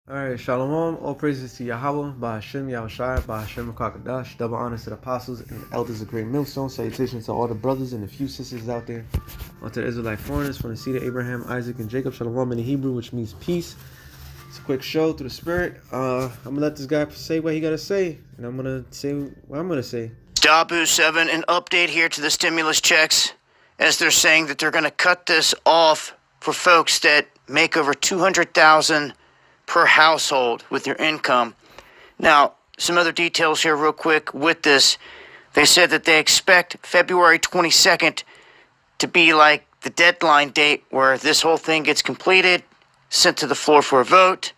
Alright, Shalom, all praises to Yahweh, Bahashem Yahushai, Bahashem Kakadash, double honors to the apostles and the elders of Great Millstone, salutations to all the brothers and the few sisters out there, unto the Israelite foreigners from the seed of Abraham, Isaac, and Jacob, Shalom in the Hebrew, which means peace. It's a quick show through the Spirit. I'm going to let this guy say what he got to say, and I'm going to say what I'm going to say. Dabu 7, an update here to the stimulus checks, as they're saying that they're going to cut this off for folks that make over $200,000 per household with their income. Now, some other details here real quick with this. They said that they expect February 22nd to be like the deadline date where this whole thing gets completed, sent to the floor for a vote,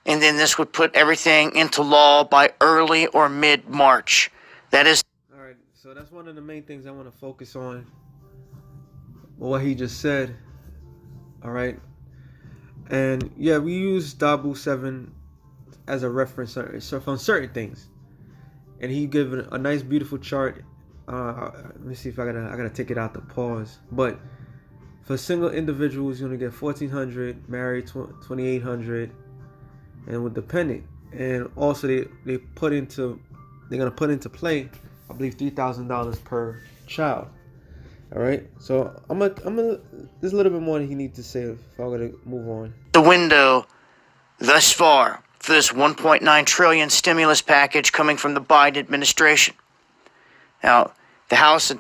and then this would put everything into law by early or mid-March. That is... All right, so that's one of the main things I want to focus on, what he just said. All right. And yeah, we use Dabu 7 as a reference from certain things. And he gave a nice, beautiful chart. Let me see if I gotta take it out to pause. But for single individuals, you're gonna get $1,400, married $2,800, and with dependent. And also they're gonna put into play, I believe, $3,000 per child. All right, so I'm gonna. There's a little bit more that he needs to say if I'm gonna move on. The window thus far for this $1.9 trillion stimulus package coming from the Biden administration. Now, the House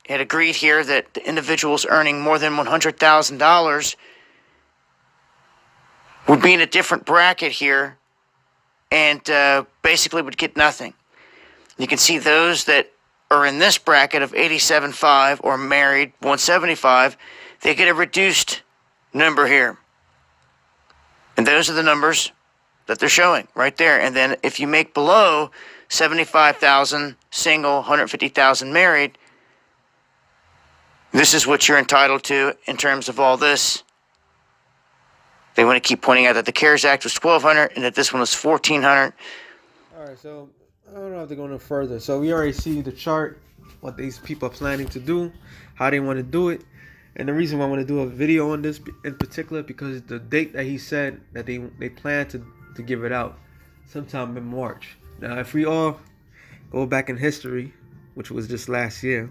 had agreed here that the individuals earning more than $100,000 would be in a different bracket here, and basically would get nothing. You can see those that are in this bracket of 87.5 or married 175, they get a reduced number here. And those are the numbers that they're showing right there. And then if you make below 75,000 single, 150,000 married, this is what you're entitled to in terms of all this. They want to keep pointing out that the CARES Act was $1,200 and that this one was $1,400. All right, so I don't have to go no further. So we already see the chart, what these people are planning to do, how they want to do it. And the reason why I want to do a video on this in particular, because the date that he said that they plan to give it out sometime in March. Now, if we all go back in history, which was just last year,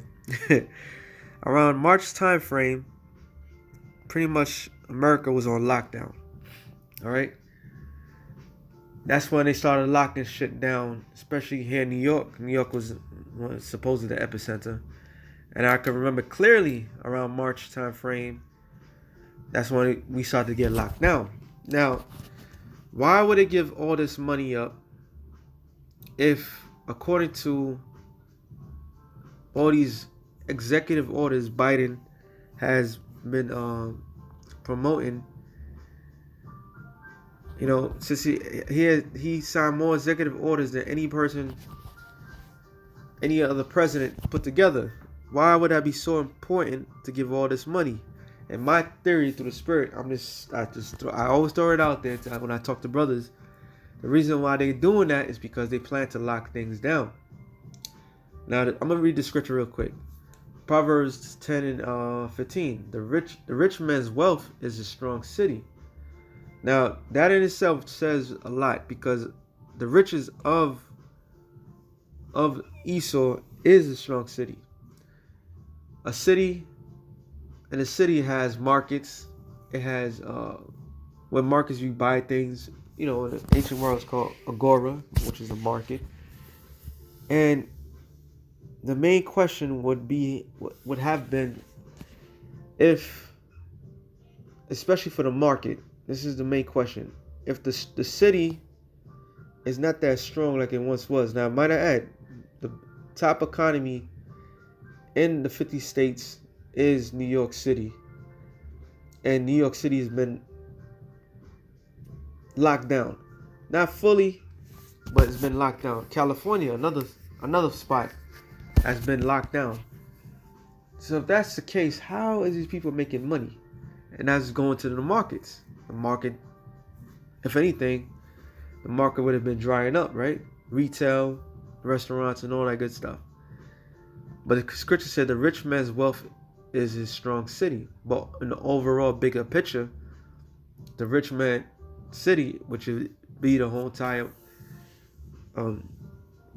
around March time frame, pretty much America was on lockdown. All right. That's when they started locking shit down, especially here in New York. New York was supposedly the epicenter. And I can remember clearly around March time frame, that's when we started to get locked down. Now, why would they give all this money up if, according to all these executive orders Biden has been promoting, you know, since he signed more executive orders than any other president put together? Why would that be so important to give all this money? And my theory through the Spirit, I always throw it out there when I talk to brothers. The reason why they're doing that is because they plan to lock things down. Now, I'm gonna read the scripture real quick. Proverbs 10 and 15. The rich man's wealth is a strong city. Now, that in itself says a lot, because the riches of Esau is a strong city. A city has markets. It has where markets you buy things. You know, in the ancient world it's called agora, which is a market. And the main question would have been, if, especially for the market, this is the main question. If the city is not that strong like it once was. Now, might I add, the top economy in the 50 states is New York City. And New York City has been locked down. Not fully, but it's been locked down. California, another spot, has been locked down. So if that's the case, how is these people making money? And that's going to the markets. The market, if anything, the market would have been drying up, right? Retail, restaurants, and all that good stuff. But the scripture said the rich man's wealth is his strong city. But in the overall bigger picture, the rich man city, which would be the whole entire um,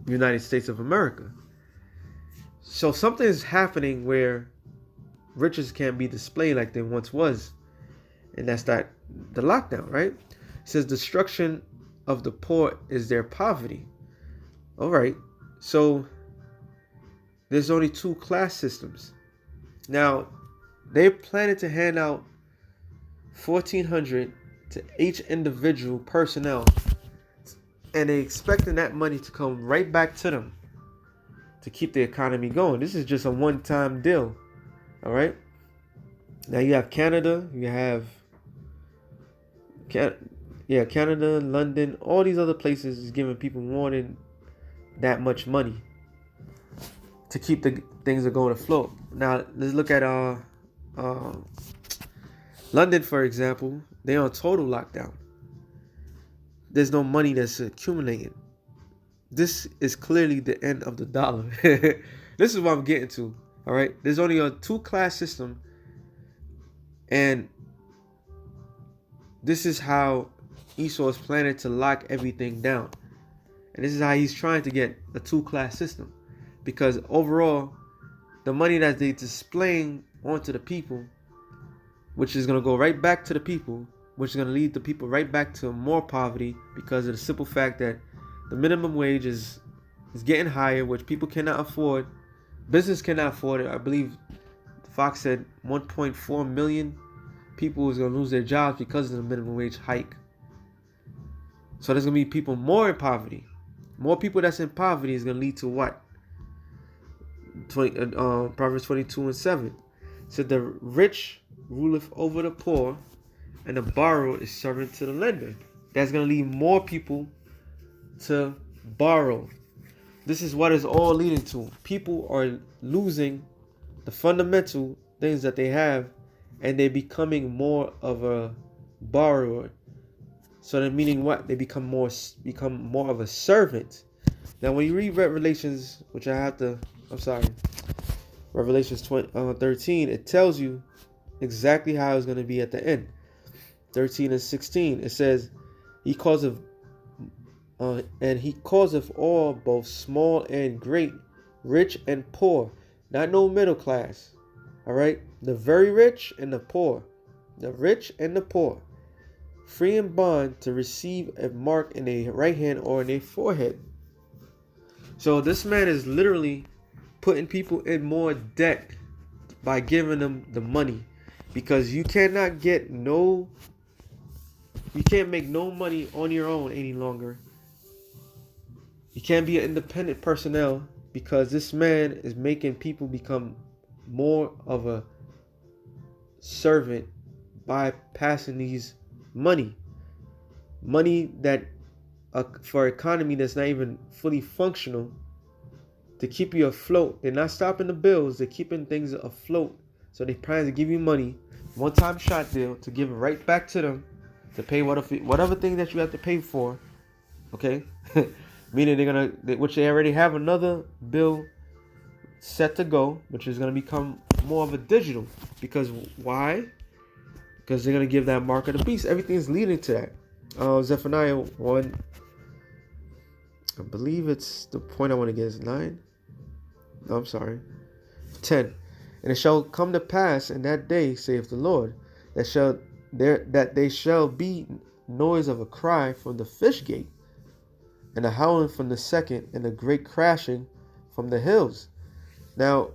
United States of America. So something is happening where riches can't be displayed like they once was, and that's that the lockdown, right? It says destruction of the poor is their poverty. All right, so there's only two class systems. Now they're planning to hand out 1,400 to each individual personnel, and they expecting that money to come right back to them to keep the economy going. This is just a one-time deal. All right. Now you have Canada, you have Canada, London, all these other places is giving people more than that much money to keep the things are going afloat. Now let's look at London, for example. They're on total lockdown. There's no money that's accumulating. This is clearly the end of the dollar. This is what I'm getting to. All right. There's only a two-class system, and this is how Esau is planning to lock everything down. And this is how he's trying to get a two-class system, because overall, the money that they're displaying onto the people, which is going to go right back to the people, which is going to lead the people right back to more poverty, because of the simple fact that the minimum wage is getting higher, which people cannot afford. Business cannot afford it. I believe Fox said 1.4 million people is going to lose their jobs because of the minimum wage hike. So there's going to be people more in poverty. More people that's in poverty is going to lead to what? Proverbs 22:7 said the rich ruleth over the poor, and the borrower is servant to the lender. That's going to lead more people to borrow. This is what it's all leading to. People are losing the fundamental things that they have, and they're becoming more of a borrower. So they're meaning what? They become more of a servant. Now when you read Revelations, Revelations 13, it tells you exactly how it's going to be at the end. 13 and 16, it says, he causeth all, both small and great, rich and poor, not no middle class. All right, the very rich and the poor, free and bond, to receive a mark in their right hand or in their forehead. So this man is literally putting people in more debt by giving them the money, because you can't make no money on your own any longer. You can't be an independent personnel, because this man is making people become more of a servant by passing these money that for economy that's not even fully functional, to keep you afloat. They're not stopping the bills, they're keeping things afloat. So they plan to give you money, one-time shot deal, to give it right back to them, to pay whatever thing that you have to pay for. Okay. Meaning which they already have another bill set to go, which is going to become more of a digital. Because why? Because they're going to give that mark of the beast. Everything's leading to that. Zephaniah 1, I believe it's the point I want to get is 9. No, I'm sorry. 10. And it shall come to pass in that day, saith the Lord, that they shall be noise of a cry from the fish gate, and a howling from the second, and a great crashing from the hills. Now,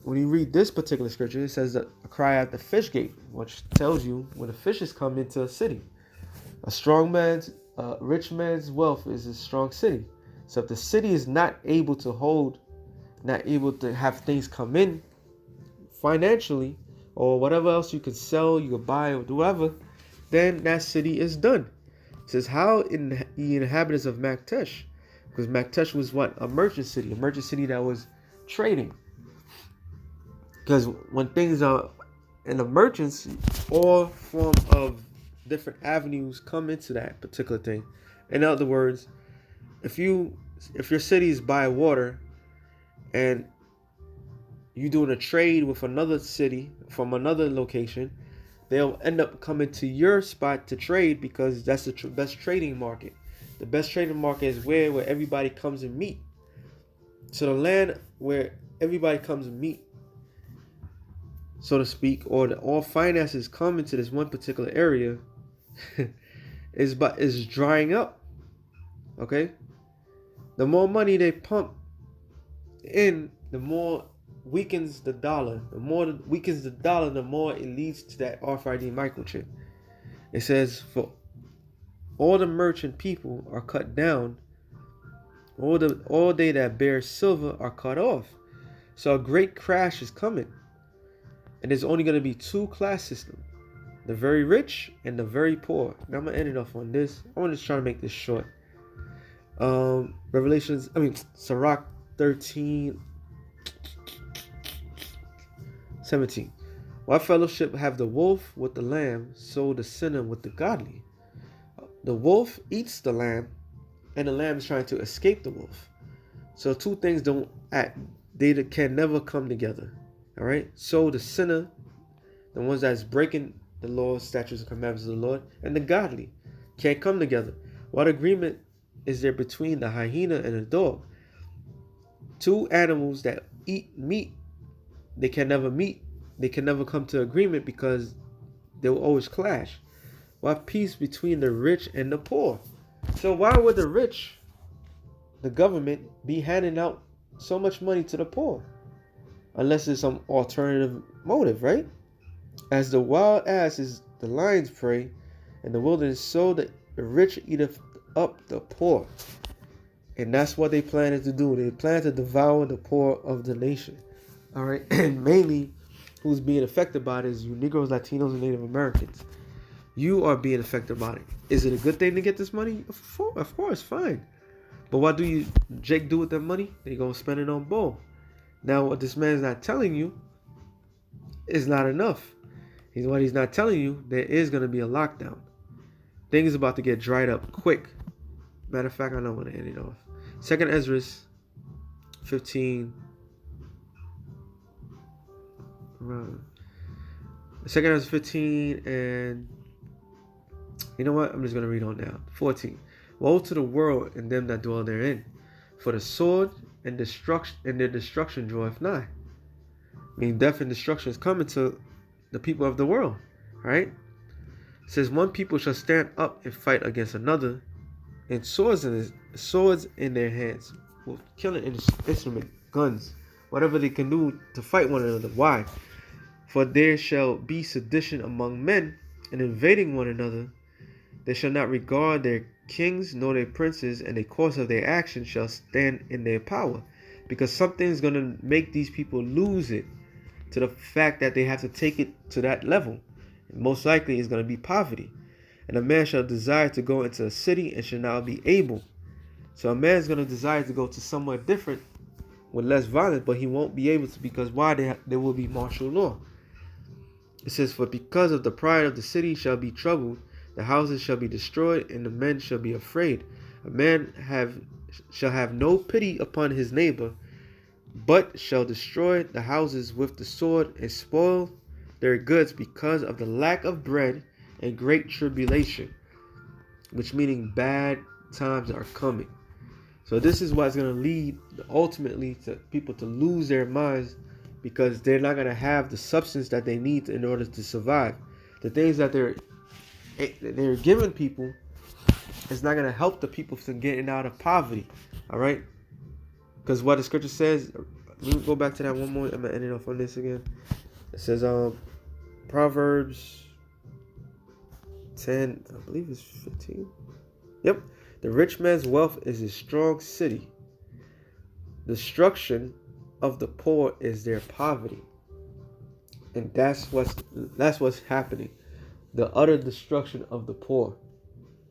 when you read this particular scripture, it says that a cry at the fish gate, which tells you when the fishes come into a city. Rich man's wealth is a strong city. So if the city is not able to have things come in financially, or whatever else you could sell, you could buy, or do whatever, then that city is done. It says, how in the inhabitants of Maktesh, because Maktesh was what? A merchant city that was trading. Because when things are in the merchants, all form of different avenues come into that particular thing. In other words, if your city is by water and you're doing a trade with another city from another location, they'll end up coming to your spot to trade because that's the best trading market. The best trading market is where everybody comes and meet. So the land where everybody comes and meet, so to speak, or all finances come into this one particular area, is drying up. Okay, the more money they pump in, the more weakens the dollar. The more it weakens the dollar, the more it leads to that RFID microchip. It says for all the merchant people are cut down, all they that bear silver are cut off. So a great crash is coming. And there's only going to be two class systems, the very rich and the very poor. Now I'm going to end it off on this. I want to try to make this short. Sirach 13, 17. What fellowship have the wolf with the lamb, so the sinner with the godly? The wolf eats the lamb, and the lamb is trying to escape the wolf. So two things they can never come together. All right. So the sinner, the ones that's breaking the laws, statutes, and commandments of the Lord, and the godly can't come together. What agreement is there between the hyena and the dog? Two animals that eat meat, they can never meet. They can never come to agreement because they will always clash. What peace between the rich and the poor? So why would the rich, the government, be handing out so much money to the poor? Unless there's some alternative motive, right? As the wild ass is the lion's prey, and the wilderness, so the rich eateth up the poor. And that's what they planned to do. They planned to devour the poor of the nation. All right. And mainly who's being affected by it is you Negroes, Latinos, and Native Americans. You are being affected by it. Is it a good thing to get this money? Of course, fine. But what do Jake do with that money? They gonna spend it on bull. Now, what this man's not telling you is not enough. What he's not telling you, there is gonna be a lockdown. Things about to get dried up quick. Matter of fact, I know when to end it off. 2nd Ezra 15. 2nd Ezra 15 and you know what? I'm just gonna read on now. 14. Woe to the world and them that dwell therein, for the sword and their destruction draweth nigh. I mean, death and destruction is coming to the people of the world, right? It says, one people shall stand up and fight against another, and swords in their hands, with killing instrument, guns, whatever they can do to fight one another. Why? For there shall be sedition among men, and invading one another. They shall not regard their kings nor their princes, and the course of their action shall stand in their power. Because something's going to make these people lose it to the fact that they have to take it to that level. And most likely it's going to be poverty. And a man shall desire to go into a city and shall not be able. So a man's going to desire to go to somewhere different with less violence, but he won't be able to, because why? There will be martial law. It says, for because of the pride of the city shall be troubled, the houses shall be destroyed, and the men shall be afraid. A man shall have no pity upon his neighbor, but shall destroy the houses with the sword, and spoil their goods because of the lack of bread and great tribulation, which meaning bad times are coming. So this is what's going to lead ultimately to people to lose their minds, because they're not going to have the substance that they need in order to survive. The things that they're giving people is not going to help the people from getting out of poverty. All right, because what the scripture says, let me go back to that one more. I'm gonna end it off on this again. It says Proverbs 10, I believe it's 15. Yep. The rich man's wealth is a strong city. Destruction of the poor is their poverty. And that's what's happening. The utter destruction of the poor.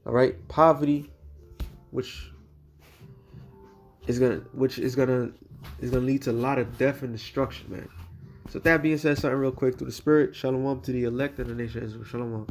All right? Poverty, which is gonna lead to a lot of death and destruction, man. So with that being said, something real quick through the spirit. Shalom to the elect of the nation of Israel. Shalom.